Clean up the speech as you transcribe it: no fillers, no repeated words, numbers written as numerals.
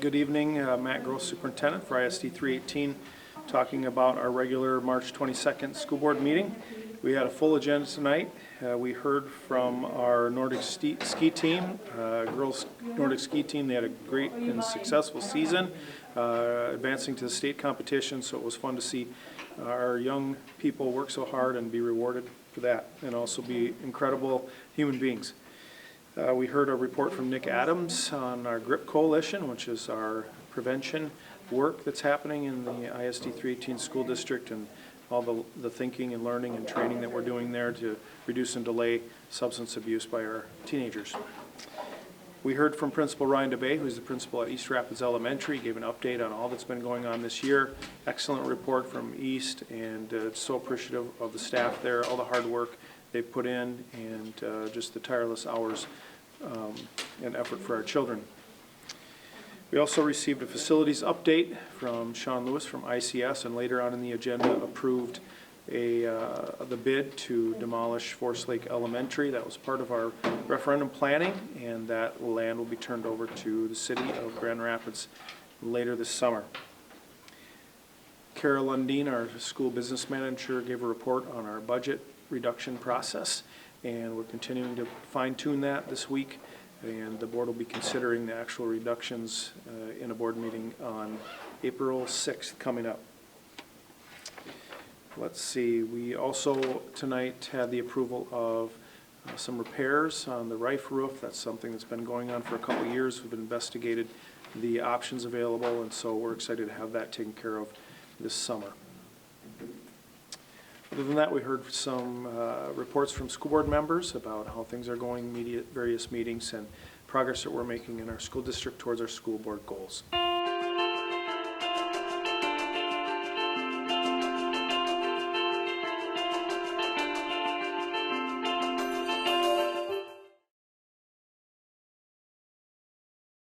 Good evening, Matt Grose, Superintendent for ISD 318, talking about our regular March 22nd school board meeting. We had a full agenda tonight. We heard from our Nordic ski team, girls Nordic ski team. They had a great and successful season, advancing to the state competition, so it was fun to see our young people work so hard and be rewarded for that, and also be incredible human beings. We heard a report from Nick Adams on our GRIP Coalition, which is our prevention work that's happening in the ISD 318 school district, and all the thinking and learning and training that we're doing there to reduce and delay substance abuse by our teenagers. We heard from Principal Ryan DeBay, who's the principal at East Rapids Elementary. He gave an update on all that's been going on this year. Excellent report from East, and so appreciative of the staff there, all the hard work they've put in, and just the tireless hours and effort for our children. We also received a facilities update from Sean Lewis from ICS, and later on in the agenda approved the bid to demolish Forest Lake Elementary. That was part of our referendum planning, and that land will be turned over to the city of Grand Rapids later this summer. Carol Lundeen, our school business manager, gave a report on our budget reduction process, and we're continuing to fine-tune that this week, and the board will be considering the actual reductions in a board meeting on April 6th coming up. Let's see, we also tonight had the approval of some repairs on the Reif roof. That's something that's been going on for a couple of years. We've investigated the options available, and so we're excited to have that taken care of this summer. Other than that, we heard some reports from school board members about how things are going, various meetings, and progress that we're making in our school district towards our school board goals.